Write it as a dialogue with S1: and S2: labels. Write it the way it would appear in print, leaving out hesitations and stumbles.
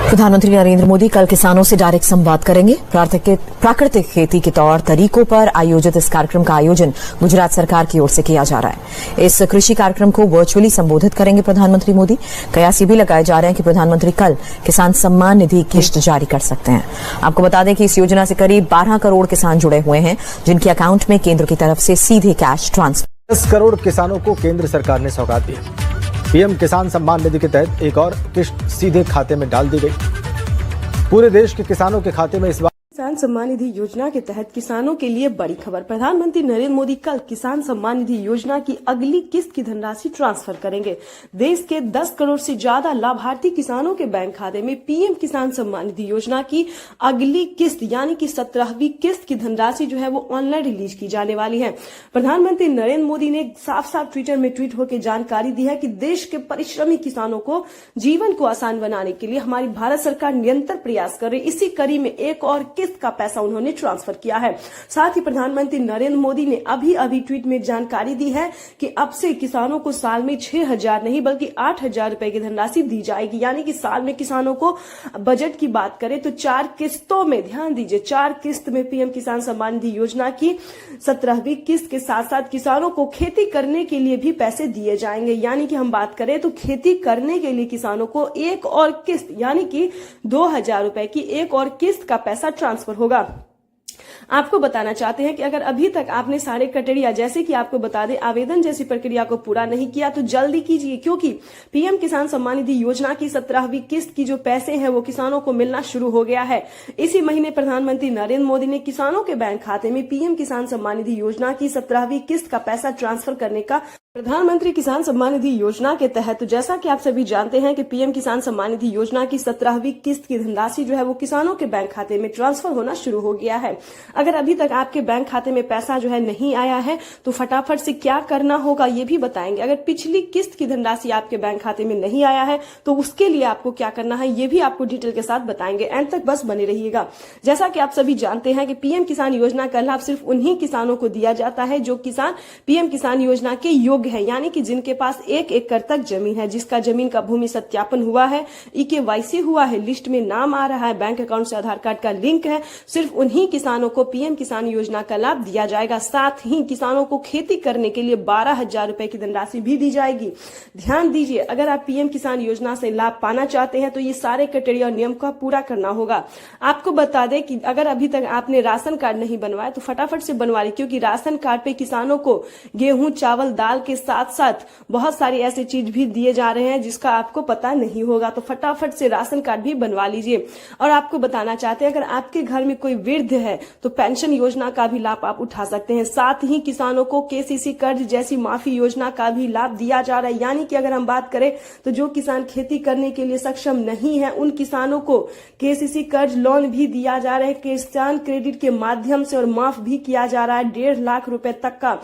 S1: प्रधानमंत्री नरेंद्र मोदी कल किसानों से डायरेक्ट संवाद करेंगे। प्राकृतिक खेती के तौर तरीकों पर आयोजित इस कार्यक्रम का आयोजन गुजरात सरकार की ओर से किया जा रहा है। इस कृषि कार्यक्रम को वर्चुअली संबोधित करेंगे प्रधानमंत्री मोदी। कयास ये भी लगाए जा रहे हैं कि प्रधानमंत्री कल किसान सम्मान निधि किस्त जारी कर सकते हैं। आपको बता दें कि इस योजना से करीब 12 करोड़ किसान जुड़े हुए हैं, जिनके अकाउंट में केंद्र की तरफ से सीधे कैश ट्रांसफर।
S2: 10 करोड़ किसानों को केंद्र सरकार ने सौगात दी। पीएम किसान सम्मान निधि के तहत एक और किस्त सीधे खाते में डाल दी गई। पूरे देश के किसानों के खाते में इस बार
S3: किसान सम्मान निधि योजना के तहत किसानों के लिए बड़ी खबर। प्रधानमंत्री नरेंद्र मोदी कल किसान सम्मान निधि योजना की अगली किस्त की धनराशि ट्रांसफर करेंगे। देश के 10 करोड़ से ज्यादा लाभार्थी किसानों के बैंक खाते में पीएम किसान सम्मान निधि योजना की अगली किस्त यानी कि 17वीं किस्त की धनराशि जो है वो ऑनलाइन रिलीज की जाने वाली है। प्रधानमंत्री नरेंद्र मोदी ने साफ साफ ट्विटर में ट्वीट होकर जानकारी दी है कि देश के परिश्रमी किसानों को जीवन को आसान बनाने के लिए हमारी भारत सरकार निरंतर प्रयास कर रही। इसी कड़ी में एक और किस्त का पैसा उन्होंने ट्रांसफर किया है। साथ ही प्रधानमंत्री नरेंद्र मोदी ने अभी ट्वीट में जानकारी दी है कि अब से किसानों को साल में 6,000 नहीं बल्कि 8,000 रुपए की धनराशि दी जाएगी। यानी कि साल में किसानों को बजट की बात करें तो 4 किस्तों में, ध्यान दीजिए, 4 किस्त में पीएम किसान सम्मान निधि योजना की 17वीं किस्त के साथ साथ किसानों को खेती करने के लिए भी पैसे दिए जाएंगे। यानी कि हम बात करें तो खेती करने के लिए किसानों को एक और किस्त यानी कि 2,000 रुपए की एक और किस्त का पैसा ट्रांसफर होगा। आपको बताना चाहते हैं कि अगर अभी तक आपने सारे क्राइटेरिया, जैसे कि आपको बता दें, आवेदन जैसी प्रक्रिया को पूरा नहीं किया तो जल्दी कीजिए, क्योंकि पीएम किसान सम्मान निधि योजना की 17वीं किस्त की जो पैसे हैं वो किसानों को मिलना शुरू हो गया है। इसी महीने प्रधानमंत्री नरेंद्र मोदी ने किसानों के बैंक खाते में पीएम किसान सम्मान निधि योजना की 17वीं किस्त का पैसा ट्रांसफर करने का प्रधानमंत्री किसान सम्मान निधि योजना के तहत, तो जैसा कि आप सभी जानते हैं कि पीएम किसान सम्मान निधि योजना की 17वीं किस्त की धनराशि जो है वो किसानों के बैंक खाते में ट्रांसफर होना शुरू हो गया है। अगर अभी तक आपके बैंक खाते में पैसा जो है नहीं आया है तो फटाफट से क्या करना होगा ये भी बताएंगे। अगर पिछली किस्त की धनराशि आपके बैंक खाते में नहीं आया है तो उसके लिए आपको क्या करना है ये भी आपको डिटेल के साथ बताएंगे। एंड तक बस बने रहिएगा। जैसा कि आप सभी जानते हैं कि पीएम किसान योजना का लाभ सिर्फ उन्हीं किसानों को दिया जाता है जो किसान पीएम किसान योजना के योग्य है, यानी कि जिनके पास 1 एकड़ तक जमीन है, जिसका जमीन का भूमि सत्यापन हुआ है, EKYC हुआ है, लिस्ट में नाम आ रहा है, बैंक अकाउंट से आधार कार्ड का लिंक है, सिर्फ उन्हीं किसानों को पीएम किसान योजना का लाभ दिया जाएगा। साथ ही किसानों को खेती करने के लिए 12,000 रुपए की धनराशि भी दी जाएगी। ध्यान दीजिए, अगर आप पीएम किसान योजना से लाभ पाना चाहते हैं तो ये सारे क्राइटेरिया और नियम का पूरा करना होगा। आपको बता दें कि अगर अभी तक आपने राशन कार्ड नहीं बनवाया तो फटाफट से बनवा ली, क्योंकि राशन कार्ड पे किसानों को गेहूं, चावल, दाल के साथ साथ बहुत सारी ऐसी चीज भी दिए जा रहे हैं जिसका आपको पता नहीं होगा। तो फटाफट से राशन कार्ड भी बनवा लीजिए। और आपको बताना चाहते हैं, अगर आपके घर में कोई वृद्ध है तो पेंशन योजना का भी लाभ आप उठा सकते हैं। साथ ही किसानों को KCC कर्ज जैसी माफी योजना का भी लाभ दिया जा रहा है। यानी कि अगर हम बात करें तो जो किसान खेती करने के लिए सक्षम नहीं है उन किसानों को KCC कर्ज लोन भी दिया जा रहा है, किसान क्रेडिट के माध्यम से, और माफ भी किया जा रहा है 1.5 लाख रुपए तक का।